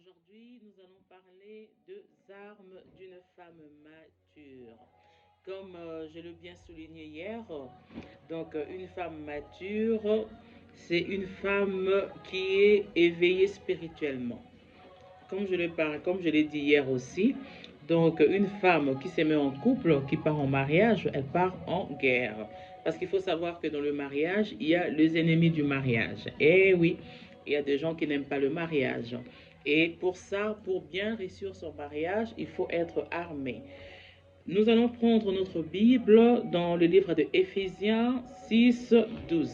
Aujourd'hui, nous allons parler des armes d'une femme mature. Comme je l'ai bien souligné hier, une femme mature, c'est une femme qui est éveillée spirituellement. Comme je l'ai dit hier aussi, une femme qui se met en couple, qui part en mariage, elle part en guerre. Parce qu'il faut savoir que dans le mariage, il y a les ennemis du mariage. Et oui, il y a des gens qui n'aiment pas le mariage. Et pour ça, pour bien réussir son mariage, il faut être armé. Nous allons prendre notre Bible dans le livre de Éphésiens 6, 12.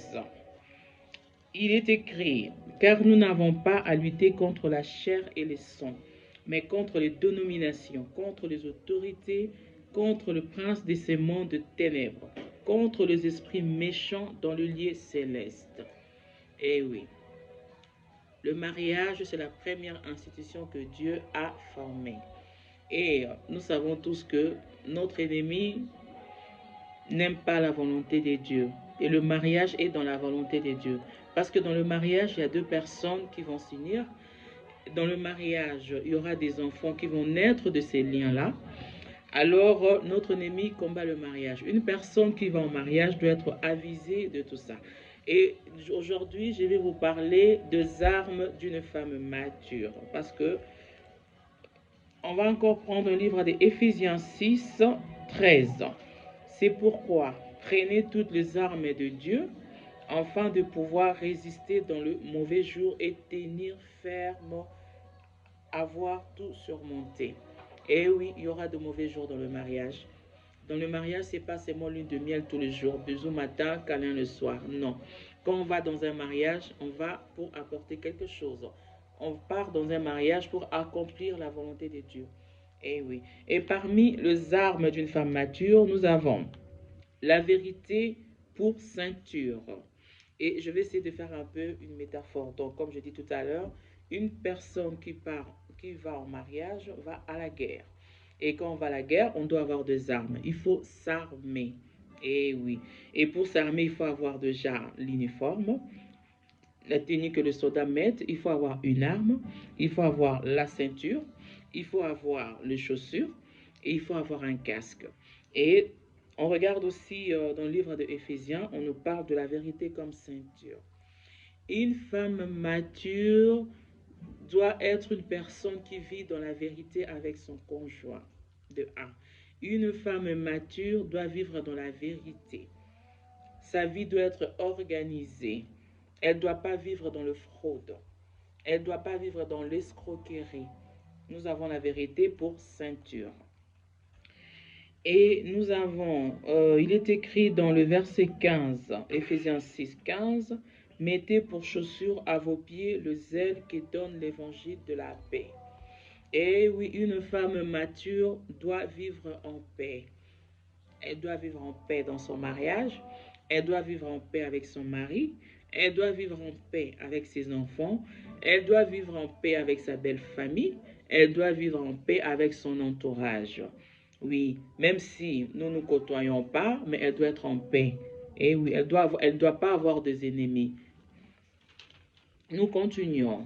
Il est écrit, car nous n'avons pas à lutter contre la chair et les sangs, mais contre les dénominations, contre les autorités, contre le prince de ces mondes de ténèbres, contre les esprits méchants dans le lieu céleste. Eh oui, le mariage, c'est la première institution que Dieu a formée. Et nous savons tous que notre ennemi n'aime pas la volonté de Dieu. Et le mariage est dans la volonté de Dieu. Parce que dans le mariage, il y a deux personnes qui vont s'unir. Dans le mariage, il y aura des enfants qui vont naître de ces liens-là. Alors, notre ennemi combat le mariage. Une personne qui va en mariage doit être avisée de tout ça. Et aujourd'hui, je vais vous parler des armes d'une femme mature. Parce que on va encore prendre un livre de Éphésiens 6, 13. C'est pourquoi prenez toutes les armes de Dieu afin de pouvoir résister dans le mauvais jour et tenir ferme, avoir tout surmonté. Et oui, il y aura de mauvais jours dans le mariage. Dans le mariage, c'est pas seulement lune de miel tous les jours, bisous matin, câlin le soir. Non. Quand on va dans un mariage, on va pour apporter quelque chose. On part dans un mariage pour accomplir la volonté de Dieu. Et oui. Et parmi les armes d'une femme mature, nous avons la vérité pour ceinture. Et je vais essayer de faire un peu une métaphore. Donc, comme je dis tout à l'heure, une personne qui va en mariage va à la guerre. Et quand on va à la guerre, on doit avoir des armes. Il faut s'armer. Et oui. Et pour s'armer, il faut avoir déjà l'uniforme, la tenue que le soldat met. Il faut avoir une arme. Il faut avoir la ceinture. Il faut avoir les chaussures. Et il faut avoir un casque. Et on regarde aussi dans le livre de Éphésiens, on nous parle de la vérité comme ceinture. Une femme mature doit être une personne qui vit dans la vérité avec son conjoint. De A. Une femme mature doit vivre dans la vérité. Sa vie doit être organisée. Elle ne doit pas vivre dans le fraude. Elle ne doit pas vivre dans l'escroquerie. Nous avons la vérité pour ceinture. Et nous avons, il est écrit dans le verset 15, Éphésiens 6, 15, mettez pour chaussure à vos pieds le zèle qui donne l'évangile de la paix. Et oui, une femme mature doit vivre en paix. Elle doit vivre en paix dans son mariage. Elle doit vivre en paix avec son mari. Elle doit vivre en paix avec ses enfants. Elle doit vivre en paix avec sa belle famille. Elle doit vivre en paix avec son entourage. Oui, même si nous ne nous côtoyons pas, mais elle doit être en paix. Et oui, elle doit pas avoir des ennemis. Nous continuons.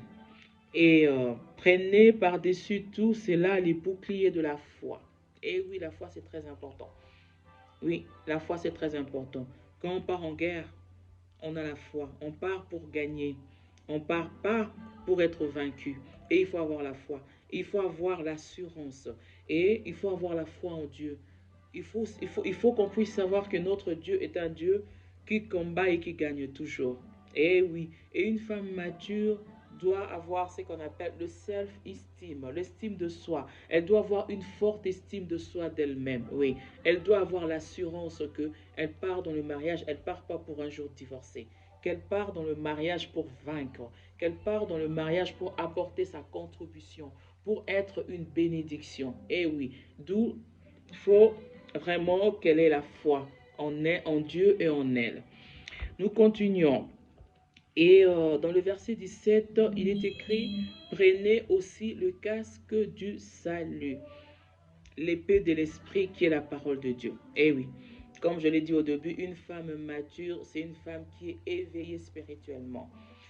Et prenez par-dessus tout cela les boucliers de la foi. Et oui, la foi, c'est très important. Oui, la foi, c'est très important. Quand on part en guerre, on a la foi. On part pour gagner. On part pas pour être vaincu. Et il faut avoir la foi. Il faut avoir l'assurance. Et il faut avoir la foi en Dieu. Il faut qu'on puisse savoir que notre Dieu est un Dieu qui combat et qui gagne toujours. Et oui, et une femme mature doit avoir ce qu'on appelle le self-esteem, l'estime de soi. Elle doit avoir une forte estime de soi d'elle-même. Oui, elle doit avoir l'assurance que elle part dans le mariage, elle part pas pour un jour divorcer, qu'elle part dans le mariage pour vaincre, qu'elle part dans le mariage pour apporter sa contribution, pour être une bénédiction. Et oui, d'où il faut vraiment qu'elle ait la foi en Dieu et en elle. Nous continuons. Et dans le verset 17, il est écrit, prenez aussi le casque du salut, l'épée de l'esprit qui est la parole de Dieu. Eh oui, Comme je l'ai dit au début, une femme mature, c'est une femme qui est éveillée spirituellement.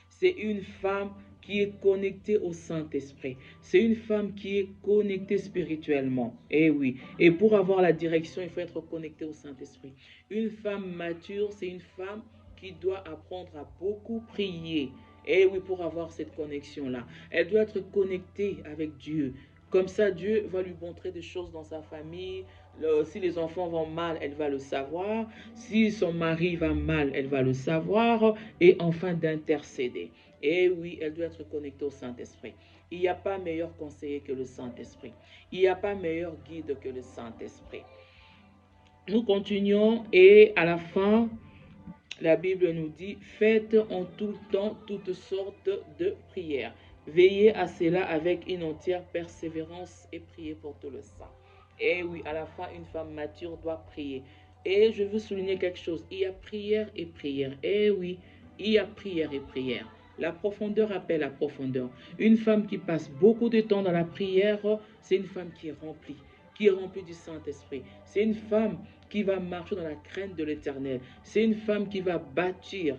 C'est une femme qui est connectée au Saint-Esprit. C'est une femme qui est connectée spirituellement. Eh oui. Et pour avoir la direction, il faut être connecté au Saint-Esprit. Une femme mature, c'est une femme qui doit apprendre à beaucoup prier. Eh oui, pour avoir cette connexion-là. Elle doit être connectée avec Dieu. Comme ça, Dieu va lui montrer des choses dans sa famille. Si les enfants vont mal, elle va le savoir. Si son mari va mal, elle va le savoir. Et enfin, d'intercéder. Et oui, elle doit être connectée au Saint-Esprit. Il n'y a pas meilleur conseiller que le Saint-Esprit. Il n'y a pas meilleur guide que le Saint-Esprit. Nous continuons et à la fin, la Bible nous dit, faites en tout temps toutes sortes de prières. Veillez à cela avec une entière persévérance et priez pour tout le saint. Et oui, à la fin, une femme mature doit prier. Et je veux souligner quelque chose. Il y a prière et prière. Et oui, il y a prière et prière. La profondeur appelle la profondeur. Une femme qui passe beaucoup de temps dans la prière, c'est une femme qui est remplie du Saint-Esprit. C'est une femme qui va marcher dans la crainte de l'Éternel. C'est une femme qui va bâtir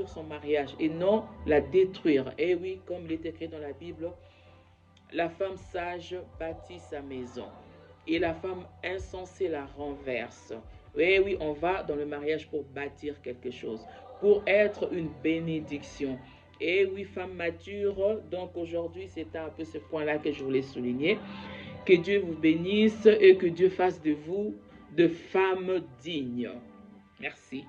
son mariage et non la détruire. Et oui, comme il est écrit dans la Bible, la femme sage bâtit sa maison et la femme insensée la renverse. Et oui, on va dans le mariage pour bâtir quelque chose, pour être une bénédiction. Et oui, femme mature, donc aujourd'hui, c'est un peu ce point-là que je voulais souligner. Que Dieu vous bénisse et que Dieu fasse de vous de femmes dignes. Merci.